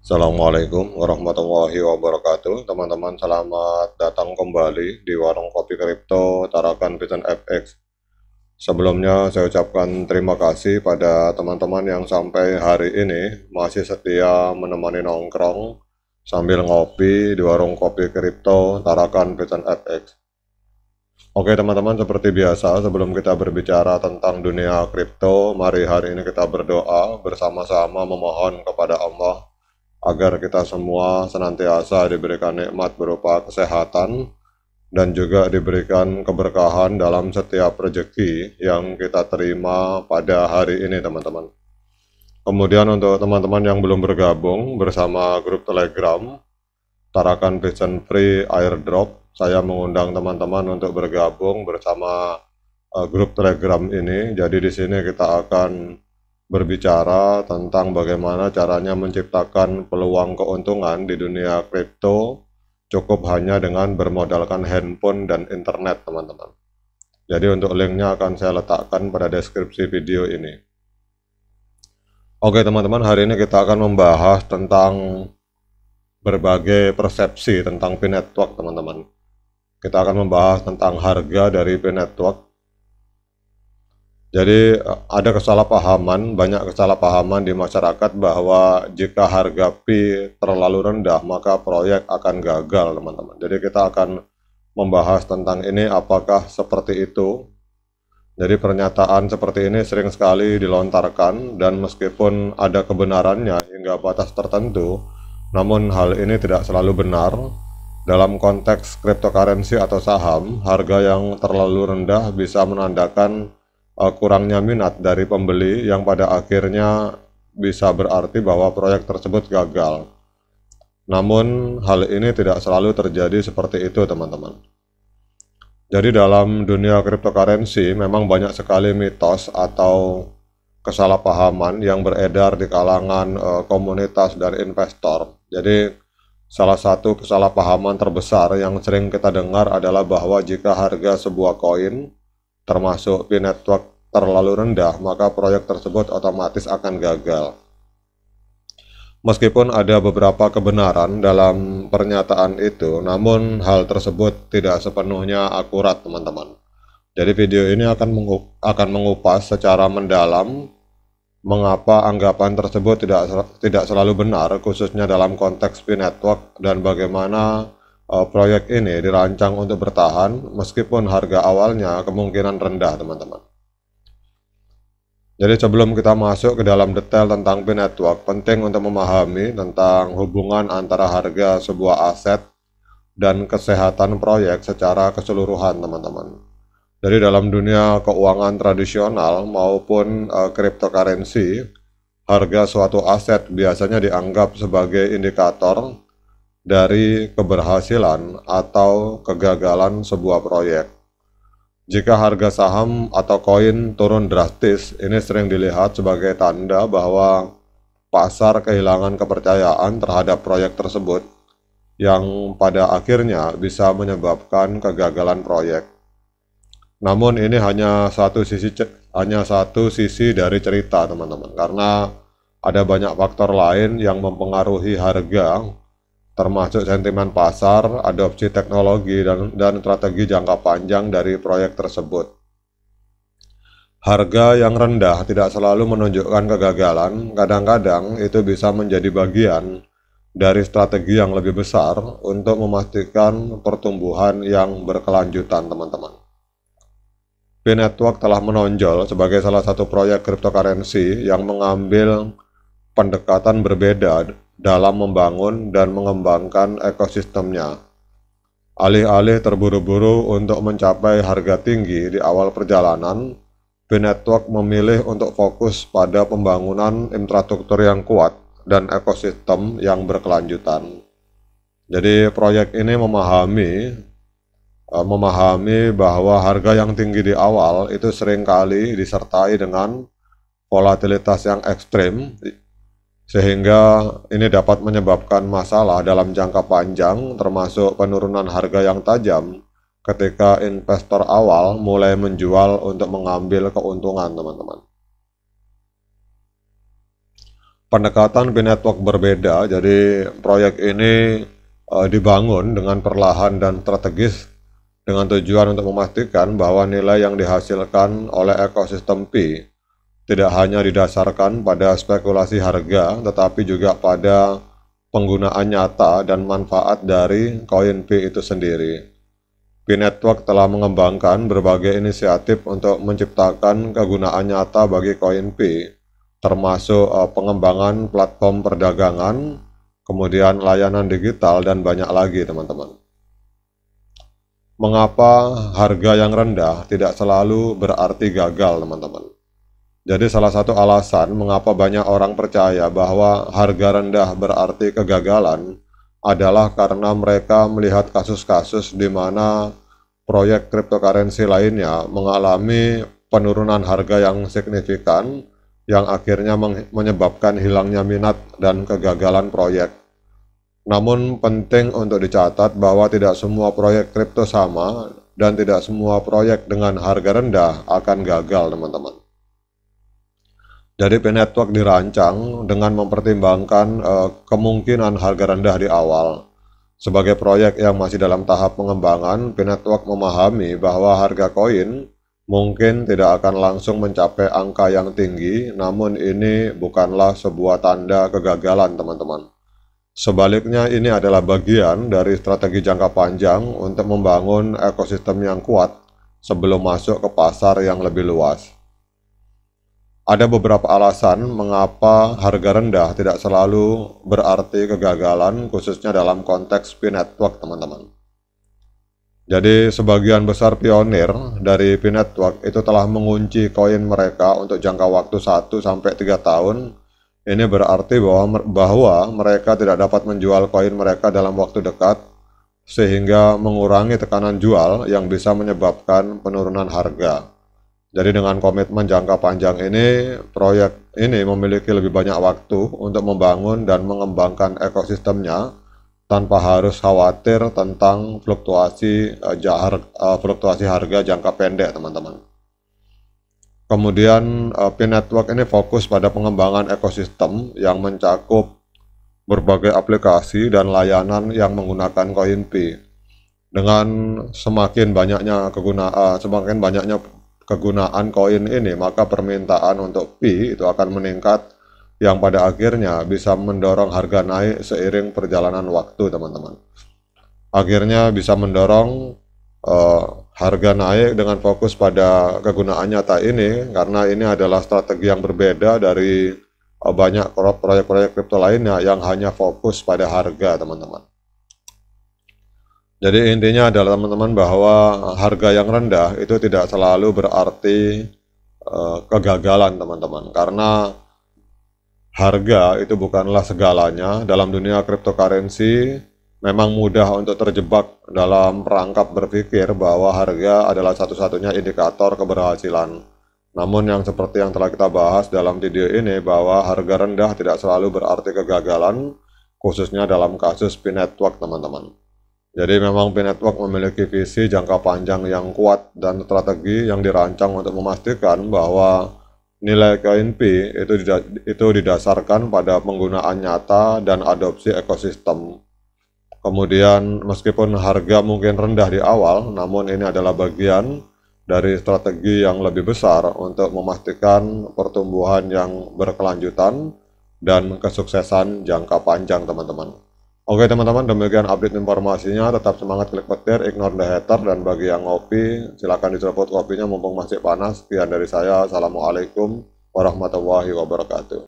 Assalamualaikum warahmatullahi wabarakatuh. Teman-teman, selamat datang kembali di Warung Kopi Kripto Tarakan Vision FX. Sebelumnya saya ucapkan terima kasih pada teman-teman yang sampai hari ini masih setia menemani nongkrong sambil ngopi di Warung Kopi Kripto Tarakan Vision FX. Oke teman-teman, seperti biasa sebelum kita berbicara tentang dunia kripto, mari hari ini kita berdoa bersama-sama memohon kepada Allah agar kita semua senantiasa diberikan nikmat berupa kesehatan dan juga diberikan keberkahan dalam setiap rezeki yang kita terima pada hari ini teman-teman. Kemudian untuk teman-teman yang belum bergabung bersama grup Telegram Tarakan Vision Free Airdrop, saya mengundang teman-teman untuk bergabung bersama grup Telegram ini. Jadi di sini kita akan berbicara tentang bagaimana caranya menciptakan peluang keuntungan di dunia kripto cukup hanya dengan bermodalkan handphone dan internet teman-teman. Jadi untuk linknya akan saya letakkan pada deskripsi video ini. Oke teman-teman, hari ini kita akan membahas tentang berbagai persepsi tentang P-Network teman-teman. Kita akan membahas tentang harga dari P-Network. Jadi ada kesalahpahaman, banyak kesalahpahaman di masyarakat bahwa jika harga Pi terlalu rendah maka proyek akan gagal teman-teman. Jadi kita akan membahas tentang ini, apakah seperti itu. Jadi pernyataan seperti ini sering sekali dilontarkan dan meskipun ada kebenarannya hingga batas tertentu, namun hal ini tidak selalu benar. Dalam konteks cryptocurrency atau saham, harga yang terlalu rendah bisa menandakan kurangnya minat dari pembeli yang pada akhirnya bisa berarti bahwa proyek tersebut gagal. Namun hal ini tidak selalu terjadi seperti itu teman-teman. Jadi dalam dunia cryptocurrency memang banyak sekali mitos atau kesalahpahaman yang beredar di kalangan komunitas dan investor. Jadi salah satu kesalahpahaman terbesar yang sering kita dengar adalah bahwa jika harga sebuah koin termasuk P-Network terlalu rendah, maka proyek tersebut otomatis akan gagal. Meskipun ada beberapa kebenaran dalam pernyataan itu, namun hal tersebut tidak sepenuhnya akurat, teman-teman. Jadi video ini akan mengupas secara mendalam mengapa anggapan tersebut tidak selalu benar, khususnya dalam konteks P-Network, dan bagaimana proyek ini dirancang untuk bertahan meskipun harga awalnya kemungkinan rendah teman-teman. Jadi sebelum kita masuk ke dalam detail tentang P-Network, penting untuk memahami tentang hubungan antara harga sebuah aset dan kesehatan proyek secara keseluruhan teman-teman. Jadi dalam dunia keuangan tradisional maupun cryptocurrency, harga suatu aset biasanya dianggap sebagai indikator dari keberhasilan atau kegagalan sebuah proyek. Jika harga saham atau koin turun drastis, ini sering dilihat sebagai tanda bahwa pasar kehilangan kepercayaan terhadap proyek tersebut, yang pada akhirnya bisa menyebabkan kegagalan proyek. Namun ini hanya satu sisi dari cerita teman-teman, karena ada banyak faktor lain yang mempengaruhi harga, termasuk sentimen pasar, adopsi teknologi, dan strategi jangka panjang dari proyek tersebut. Harga yang rendah tidak selalu menunjukkan kegagalan, kadang-kadang itu bisa menjadi bagian dari strategi yang lebih besar untuk memastikan pertumbuhan yang berkelanjutan teman-teman. P-Network telah menonjol sebagai salah satu proyek cryptocurrency yang mengambil pendekatan berbeda dalam membangun dan mengembangkan ekosistemnya. Alih-alih terburu-buru untuk mencapai harga tinggi di awal perjalanan, P-Network memilih untuk fokus pada pembangunan infrastruktur yang kuat dan ekosistem yang berkelanjutan. Jadi proyek ini memahami bahwa harga yang tinggi di awal itu seringkali disertai dengan volatilitas yang ekstrim, sehingga ini dapat menyebabkan masalah dalam jangka panjang, termasuk penurunan harga yang tajam ketika investor awal mulai menjual untuk mengambil keuntungan teman-teman. pendekatan P-Network berbeda. Jadi proyek ini dibangun dengan perlahan dan strategis dengan tujuan untuk memastikan bahwa nilai yang dihasilkan oleh ekosistem Pi tidak hanya didasarkan pada spekulasi harga, tetapi juga pada penggunaan nyata dan manfaat dari koin Pi itu sendiri. P-Network telah mengembangkan berbagai inisiatif untuk menciptakan kegunaan nyata bagi koin Pi, termasuk pengembangan platform perdagangan, kemudian layanan digital, dan banyak lagi, teman-teman. Mengapa harga yang rendah tidak selalu berarti gagal, teman-teman? Jadi salah satu alasan mengapa banyak orang percaya bahwa harga rendah berarti kegagalan adalah karena mereka melihat kasus-kasus di mana proyek cryptocurrency lainnya mengalami penurunan harga yang signifikan yang akhirnya menyebabkan hilangnya minat dan kegagalan proyek. Namun penting untuk dicatat bahwa tidak semua proyek kripto sama dan tidak semua proyek dengan harga rendah akan gagal, teman-teman. Jadi P-Network dirancang dengan mempertimbangkan kemungkinan harga rendah di awal. Sebagai proyek yang masih dalam tahap pengembangan, P-Network memahami bahwa harga koin mungkin tidak akan langsung mencapai angka yang tinggi, namun ini bukanlah sebuah tanda kegagalan, teman-teman. Sebaliknya, ini adalah bagian dari strategi jangka panjang untuk membangun ekosistem yang kuat sebelum masuk ke pasar yang lebih luas. Ada beberapa alasan mengapa harga rendah tidak selalu berarti kegagalan, khususnya dalam konteks P-Network, teman-teman. Jadi sebagian besar pionir dari P-Network itu telah mengunci koin mereka untuk jangka waktu 1-3 tahun. Ini berarti bahwa mereka tidak dapat menjual koin mereka dalam waktu dekat, sehingga mengurangi tekanan jual yang bisa menyebabkan penurunan harga. Jadi dengan komitmen jangka panjang ini, proyek ini memiliki lebih banyak waktu untuk membangun dan mengembangkan ekosistemnya tanpa harus khawatir tentang fluktuasi harga jangka pendek, teman-teman. Kemudian P-Network ini fokus pada pengembangan ekosistem yang mencakup berbagai aplikasi dan layanan yang menggunakan koin Pi. Dengan semakin banyaknya kegunaan koin ini, maka permintaan untuk Pi itu akan meningkat yang pada akhirnya bisa mendorong harga naik seiring perjalanan waktu, teman-teman. Akhirnya bisa mendorong harga naik dengan fokus pada kegunaan nyata ini, karena ini adalah strategi yang berbeda dari banyak proyek-proyek kripto lainnya yang hanya fokus pada harga, teman-teman. Jadi intinya adalah, teman-teman, bahwa harga yang rendah itu tidak selalu berarti kegagalan, teman-teman. Karena harga itu bukanlah segalanya. Dalam dunia cryptocurrency memang mudah untuk terjebak dalam perangkap berpikir bahwa harga adalah satu-satunya indikator keberhasilan. Namun yang seperti yang telah kita bahas dalam video ini, bahwa harga rendah tidak selalu berarti kegagalan, khususnya dalam kasus P-Network, teman-teman. Jadi memang P-Network memiliki visi jangka panjang yang kuat dan strategi yang dirancang untuk memastikan bahwa nilai koin Pi itu didasarkan pada penggunaan nyata dan adopsi ekosistem. Kemudian meskipun harga mungkin rendah di awal, namun ini adalah bagian dari strategi yang lebih besar untuk memastikan pertumbuhan yang berkelanjutan dan kesuksesan jangka panjang, teman-teman. Oke, teman-teman, demikian update informasinya. Tetap semangat, klik petir, ignore the hater, dan bagi yang ngopi, silakan diseruput kopinya mumpung masih panas. Sekian dari saya. Assalamualaikum warahmatullahi wabarakatuh.